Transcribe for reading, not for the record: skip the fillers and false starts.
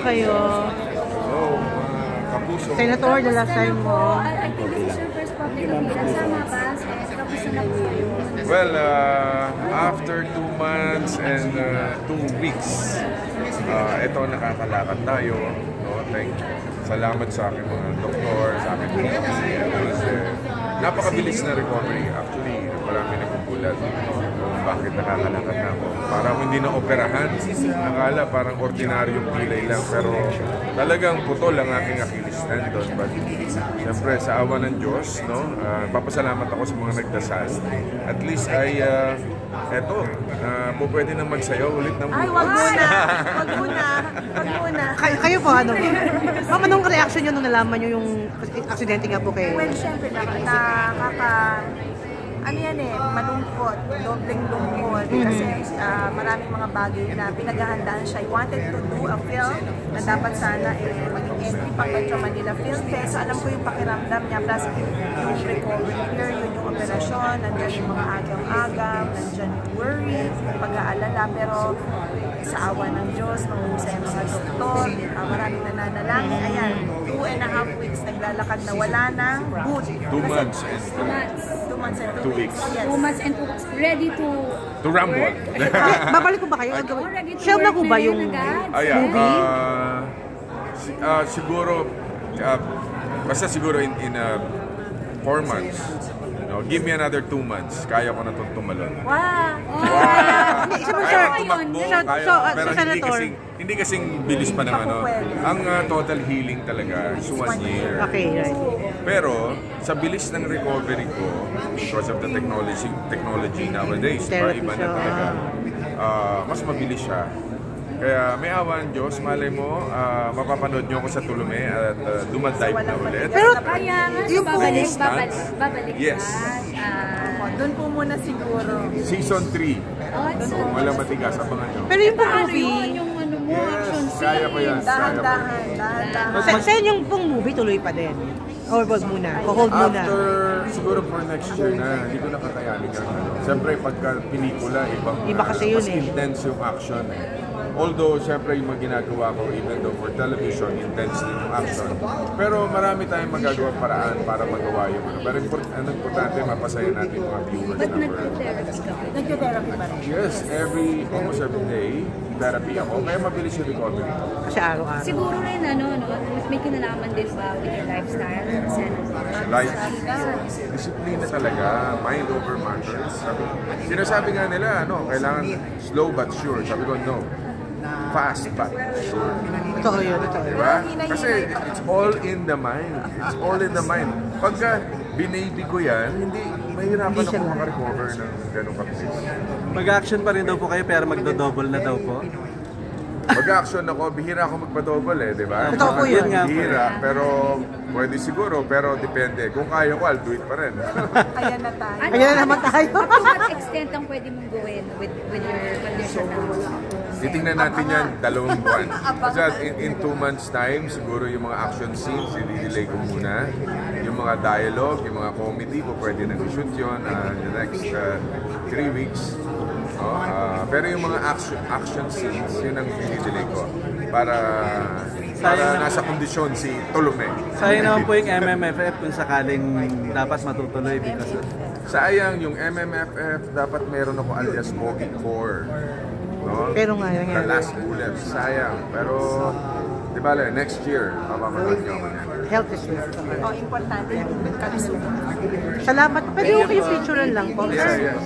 kayo? Oh, kapuso. Senator, the last time mo. I think this is your first public appearance. Sama ba? Kapuso na po kayo? Well, after 2 months and 2 weeks, ito nakakalakad tayo. No? Salamat sa aking mga doktor, sa aking mga napakabilis na recovery. Actually, marami nagpupulat kung bakit nakakalakad na ako. Parang hindi na operahan. Akala parang ordinaryong pilay lang. Pero talagang putol ang aking Achilles tendon. But siyempre, sa awa ng Diyos, no, papasalamat ako sa mga nagdasal. At least ay, eto, pwede na magsayaw ulit ng Ay, wag muna! Wag muna! Wag muna! Kayo po, ano? Ma'am, anong reaction nyo nung nalaman nyo yung aksidente nga po kayo? Well, syempre, ano yan eh, malungkot, dobleng lungkot. Kasi maraming mga bagay na pinaghahandaan siya. I wanted to do a film na dapat sana maging entry pang Metro Manila Film Fest. So alam ko yung pakiramdam niya. Plus yung recovery period, yung operasyon, nandyan yung mga agam-agam, nandyan yung worry, yung pag-aalala. Pero sa awa ng Diyos, mahusay ang mga doktor, maraming nananalangin. Ayan, 2.5 weeks naglalakad na wala ng boot. 2 months. 2 months and 2 weeks. Yes. 2 months and 2 weeks. Ready to rumble. Babalik ko ba kayo? Shell na ko ba yung movie? Siguro, basta siguro in 4 months. No, give me another 2 months. Kaya ko na itong tumalon. Wow! Kaya tumakbo, pero hindi kasing bilis pa ng ano. Ang total healing talaga is 1 year. Okay, right. Pero sa bilis ng recovery ko, because of the technology nowadays, iba na talaga. Mas mabilis siya. Kaya may awa ng Diyos, malay mo, mapapanood nyo ako sa Tulume at dumadive na ulit. Pero kaya nga, babalik yes. Doon po muna siguro. Season 3. Wala matigas, abangan nyo. Pero yung pong movie, yung ano mo, action scene. Kaya ko yan. Dahan-dahan. sa yung pong movie, tuloy pa din? Or wag muna? Hold muna? After, siguro for next year na, hindi ko na kakayanin ang ano. Siyempre, pagka pelikula, iba kasi yun mas intense yung action. Although, siyempre, yung mga ginagawa ko, even though for television, intense din yung action. Pero marami tayong magagawa paraan para magawa yung ano. Pero importante, mapasaya natin yung mga viewers. But nag-therapy ka ba? Nag-therapy ba rin? Yes, almost every day, therapy ako. Kaya mabilis yung recovery. Kasi araw-araw. Siguro rin, may kinalaman din ba with your lifestyle? Life. Disiplina talaga. Mind over matter. Sinasabi nga nila, kailangan slow but sure. Sabi ko, no. Fast but sure. Totoo yun, totoo. Diba? Kasi it's all in the mind. It's all in the mind. Pagka binaby ko yan, mahirapan ako makarecover ng ganong kapatid. Mag-action pa rin daw po kayo pero magdo-double na daw po. Mag-action ako, bihira ako magpa-double di ba? Totoo po yun. Bihira, pero pwede siguro, pero depende. Kung kaya ko, I'll do it pa rin. Ayan na tayo. Ayan na naman tayo. To what extent ang pwede mong gawin with your condition now? Titingnan natin yan 2 buwan. Kasi in 2 months time, siguro yung mga action scenes, i-delay ko muna. Yung mga dialogue, yung mga comedy, pwede na i-shoot yun the next 3 weeks. Pero yung mga action scenes, yun ang i-delay ko. Para nasa kondisyon si Tulume. Sayang naman po yung MMFF kung sakaling dapat matutuloy because of... Sayang yung MMFF, dapat meron ako alias Bogey Core. No? Pero nga, The last bullet, sayang. Pero, di ba, next year, papapanood nyo ako yan. Health is wealth. Importante yung kalusugan. Salamat. Pwede ko kayo picturean lang po. Yes.